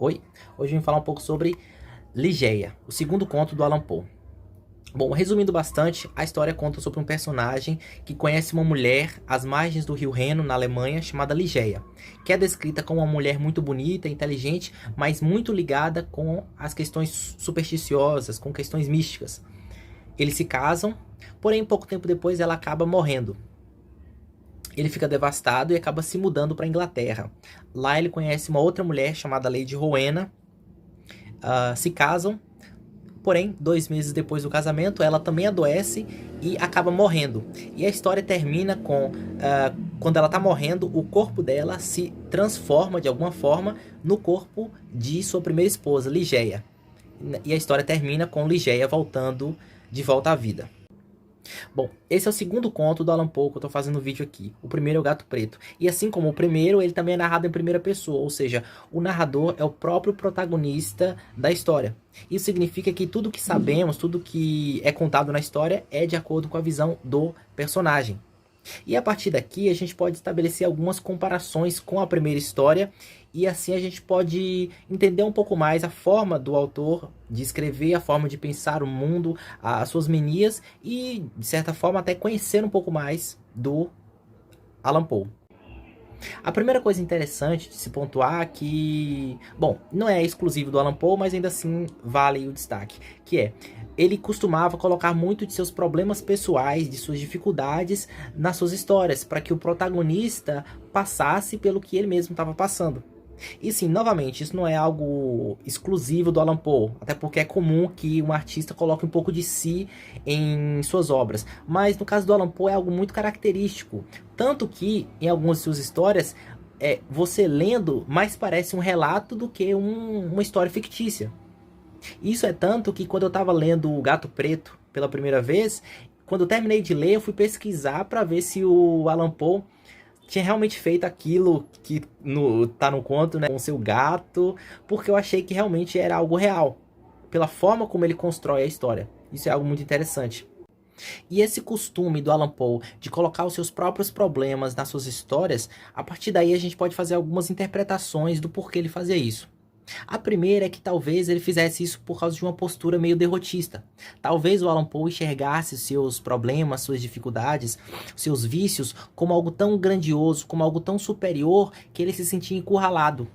Oi, hoje eu vim falar um pouco sobre Ligeia, o segundo conto do Allan Poe. Bom, resumindo bastante, a história conta sobre um personagem que conhece uma mulher às margens do rio Reno, na Alemanha, chamada Ligeia, que é descrita como uma mulher muito bonita, inteligente, mas muito ligada com as questões supersticiosas, com questões místicas. Eles se casam, porém pouco tempo depois ela acaba morrendo. Ele fica devastado e acaba se mudando para a Inglaterra. Lá ele conhece uma outra mulher chamada Lady Rowena, se casam, porém 2 meses depois do casamento ela também adoece e acaba morrendo. E a história termina com quando ela está morrendo, o corpo dela se transforma de alguma forma no corpo de sua primeira esposa, Ligeia. E a história termina com Ligeia voltando de volta à vida. Bom, esse é o segundo conto do Allan Poe que eu tô fazendo vídeo aqui. O primeiro é o Gato Preto. E assim como o primeiro, ele também é narrado em primeira pessoa, ou seja, o narrador é o próprio protagonista da história. Isso significa que tudo que sabemos, tudo que é contado na história é de acordo com a visão do personagem. E a partir daqui a gente pode estabelecer algumas comparações com a primeira história e assim a gente pode entender um pouco mais a forma do autor de escrever, a forma de pensar o mundo, as suas manias e, de certa forma, até conhecer um pouco mais do Allan Poe. A primeira coisa interessante de se pontuar que, bom, não é exclusivo do Allan Poe, mas ainda assim vale o destaque, que é, ele costumava colocar muito de seus problemas pessoais, de suas dificuldades nas suas histórias, para que o protagonista passasse pelo que ele mesmo estava passando. E sim, novamente, isso não é algo exclusivo do Allan Poe, até porque é comum que um artista coloque um pouco de si em suas obras. Mas no caso do Allan Poe é algo muito característico, tanto que em algumas de suas histórias, você lendo mais parece um relato do que uma história fictícia. Isso é tanto que quando eu estava lendo O Gato Preto pela primeira vez, quando eu terminei de ler, eu fui pesquisar para ver se o Allan Poe tinha realmente feito aquilo que tá no conto, né, com seu gato, porque eu achei que realmente era algo real, pela forma como ele constrói a história. Isso é algo muito interessante. E esse costume do Allan Poe de colocar os seus próprios problemas nas suas histórias, a partir daí a gente pode fazer algumas interpretações do porquê ele fazia isso. A primeira é que talvez ele fizesse isso por causa de uma postura meio derrotista. Talvez o Allan Poe enxergasse seus problemas, suas dificuldades, seus vícios como algo tão grandioso, como algo tão superior que ele se sentia encurralado.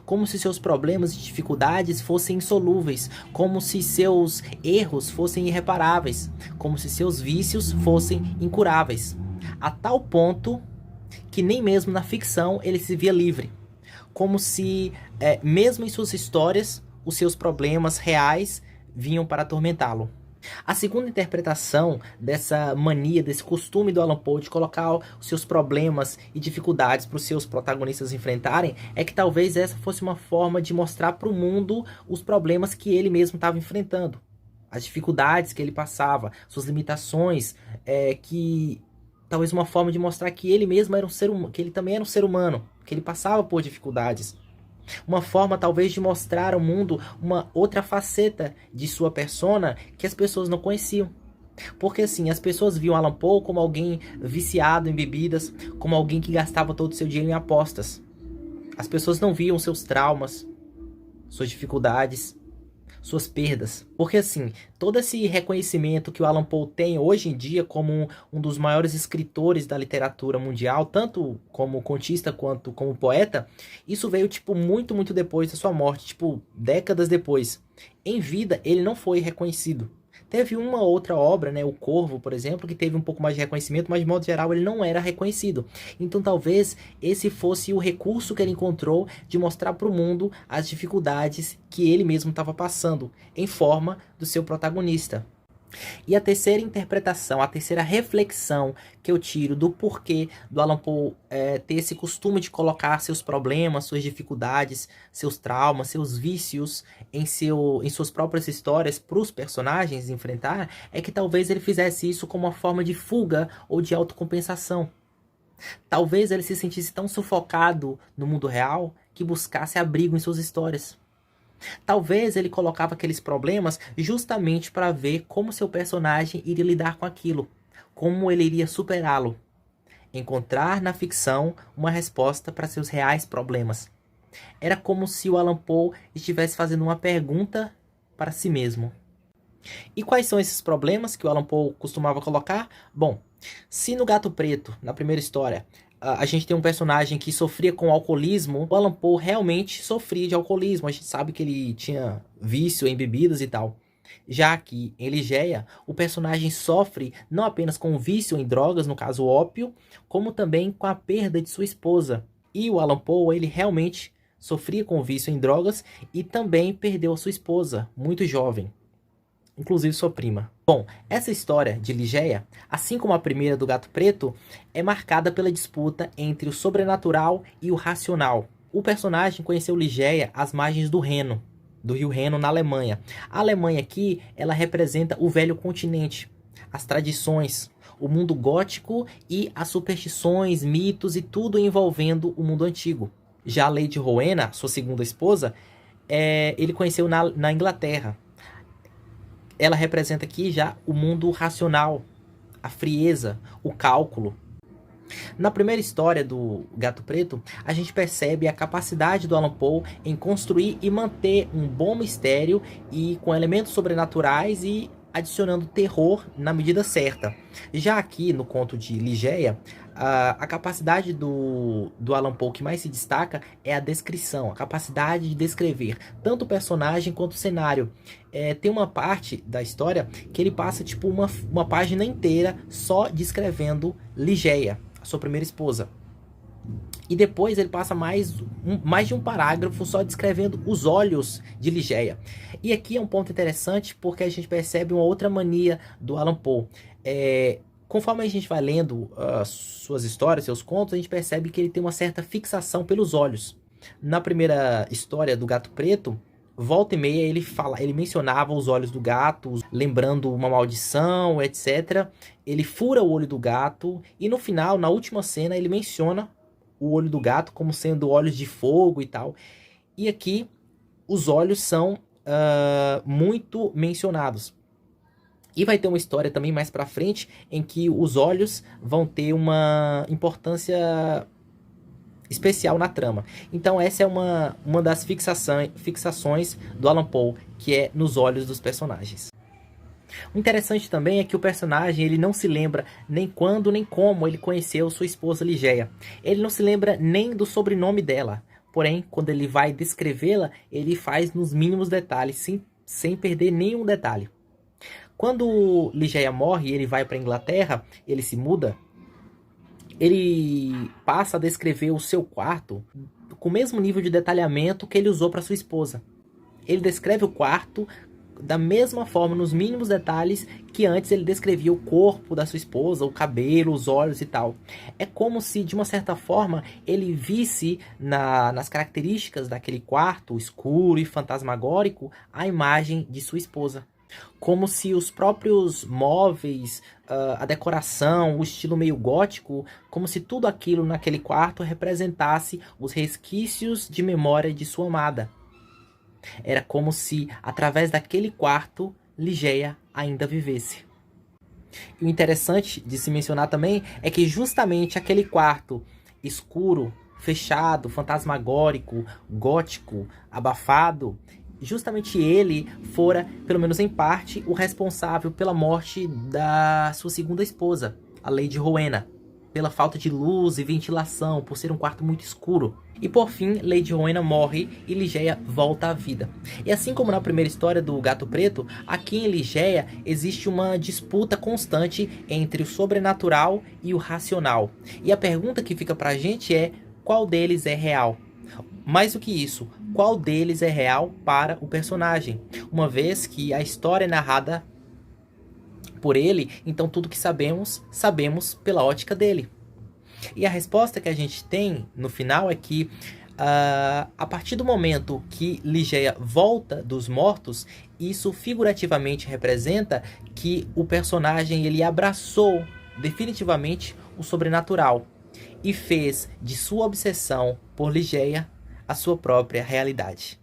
Como se seus problemas e dificuldades fossem insolúveis, como se seus erros fossem irreparáveis, como se seus vícios fossem incuráveis. A tal ponto que nem mesmo na ficção ele se via livre. Como se, mesmo em suas histórias, os seus problemas reais vinham para atormentá-lo. A segunda interpretação dessa mania, desse costume do Allan Poe de colocar os seus problemas e dificuldades para os seus protagonistas enfrentarem, é que talvez essa fosse uma forma de mostrar para o mundo os problemas que ele mesmo estava enfrentando. As dificuldades que ele passava, suas limitações, que talvez uma forma de mostrar que ele mesmo era um ser humano, que ele também era um ser humano, que ele passava por dificuldades. Uma forma talvez de mostrar ao mundo uma outra faceta de sua persona que as pessoas não conheciam. Porque assim, as pessoas viam Allan Poe como alguém viciado em bebidas, como alguém que gastava todo o seu dinheiro em apostas. As pessoas não viam seus traumas, suas dificuldades, suas perdas. Porque assim, todo esse reconhecimento que o Allan Poe tem hoje em dia como um dos maiores escritores da literatura mundial, tanto como contista quanto como poeta, isso veio tipo muito depois da sua morte, tipo décadas depois. Em vida ele não foi reconhecido. Teve uma outra obra, né, O Corvo, por exemplo, que teve um pouco mais de reconhecimento, mas de modo geral ele não era reconhecido. Então talvez esse fosse o recurso que ele encontrou de mostrar para o mundo as dificuldades que ele mesmo estava passando, em forma do seu protagonista. E a terceira interpretação, a terceira reflexão que eu tiro do porquê do Allan Poe ter esse costume de colocar seus problemas, suas dificuldades, seus traumas, seus vícios em suas próprias histórias para os personagens enfrentar, é que talvez ele fizesse isso como uma forma de fuga ou de autocompensação. Talvez ele se sentisse tão sufocado no mundo real que buscasse abrigo em suas histórias. Talvez ele colocava aqueles problemas justamente para ver como seu personagem iria lidar com aquilo, como ele iria superá-lo, encontrar na ficção uma resposta para seus reais problemas. Era como se o Allan Poe estivesse fazendo uma pergunta para si mesmo. E quais são esses problemas que o Allan Poe costumava colocar? Bom, se no Gato Preto, na primeira história, a gente tem um personagem que sofria com alcoolismo, o Allan Poe realmente sofria de alcoolismo. A gente sabe que ele tinha vício em bebidas e tal. Já aqui em Ligeia, o personagem sofre não apenas com o vício em drogas, no caso ópio, como também com a perda de sua esposa. E o Allan Poe, ele realmente sofria com o vício em drogas e também perdeu a sua esposa, muito jovem, inclusive sua prima. Bom, essa história de Ligeia, assim como a primeira do Gato Preto, é marcada pela disputa entre o sobrenatural e o racional. O personagem conheceu Ligeia às margens do Reno, do rio Reno, na Alemanha. A Alemanha aqui, ela representa o velho continente, as tradições, o mundo gótico e as superstições, mitos e tudo envolvendo o mundo antigo. Já a Lady Rowena, sua segunda esposa, ele conheceu na Inglaterra. Ela representa aqui já o mundo racional, a frieza, o cálculo. Na primeira história do Gato Preto, a gente percebe a capacidade do Allan Poe em construir e manter um bom mistério e com elementos sobrenaturais e adicionando terror na medida certa. Já aqui no conto de Ligeia, a capacidade do Allan Poe que mais se destaca é a descrição, a capacidade de descrever tanto o personagem quanto o cenário. Tem uma parte da história que ele passa tipo uma página inteira só descrevendo Ligeia, a sua primeira esposa. E depois ele passa mais de um parágrafo só descrevendo os olhos de Ligeia. E aqui é um ponto interessante porque a gente percebe uma outra mania do Allan Poe. Conforme a gente vai lendo suas histórias, seus contos, a gente percebe que ele tem uma certa fixação pelos olhos. Na primeira história do Gato Preto, volta e meia ele mencionava os olhos do gato, lembrando uma maldição, etc. Ele fura o olho do gato e no final, na última cena, ele menciona o olho do gato como sendo olhos de fogo e tal. E aqui os olhos são muito mencionados. E vai ter uma história também mais pra frente em que os olhos vão ter uma importância especial na trama. Então essa é uma das fixações do Allan Poe, que é nos olhos dos personagens. O interessante também é que o personagem ele não se lembra nem quando nem como ele conheceu sua esposa Ligeia. Ele não se lembra nem do sobrenome dela. Porém, quando ele vai descrevê-la, ele faz nos mínimos detalhes, sem perder nenhum detalhe. Quando Ligeia morre e ele vai para a Inglaterra, ele se muda, ele passa a descrever o seu quarto com o mesmo nível de detalhamento que ele usou para sua esposa. Ele descreve o quarto da mesma forma, nos mínimos detalhes, que antes ele descrevia o corpo da sua esposa, o cabelo, os olhos e tal. É como se, de uma certa forma, ele visse nas características daquele quarto escuro e fantasmagórico a imagem de sua esposa. Como se os próprios móveis, a decoração, o estilo meio gótico, como se tudo aquilo naquele quarto representasse os resquícios de memória de sua amada. Era como se, através daquele quarto, Ligeia ainda vivesse. E o interessante de se mencionar também é que justamente aquele quarto escuro, fechado, fantasmagórico, gótico, abafado, justamente ele fora, pelo menos em parte, o responsável pela morte da sua segunda esposa, a Lady Rowena, pela falta de luz e ventilação, por ser um quarto muito escuro. E por fim, Lady Rowena morre e Ligeia volta à vida. E assim como na primeira história do Gato Preto, aqui em Ligeia existe uma disputa constante entre o sobrenatural e o racional. E a pergunta que fica pra gente é: qual deles é real? Mais do que isso, qual deles é real para o personagem? Uma vez que a história é narrada por ele, então tudo que sabemos pela ótica dele. E a resposta que a gente tem no final é que a partir do momento que Ligeia volta dos mortos, isso figurativamente representa que o personagem ele abraçou definitivamente o sobrenatural e fez de sua obsessão por Ligeia a sua própria realidade.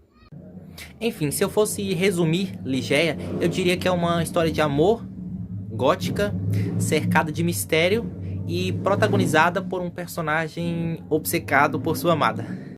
Enfim, se eu fosse resumir Ligeia, eu diria que é uma história de amor gótica, cercada de mistério e protagonizada por um personagem obcecado por sua amada.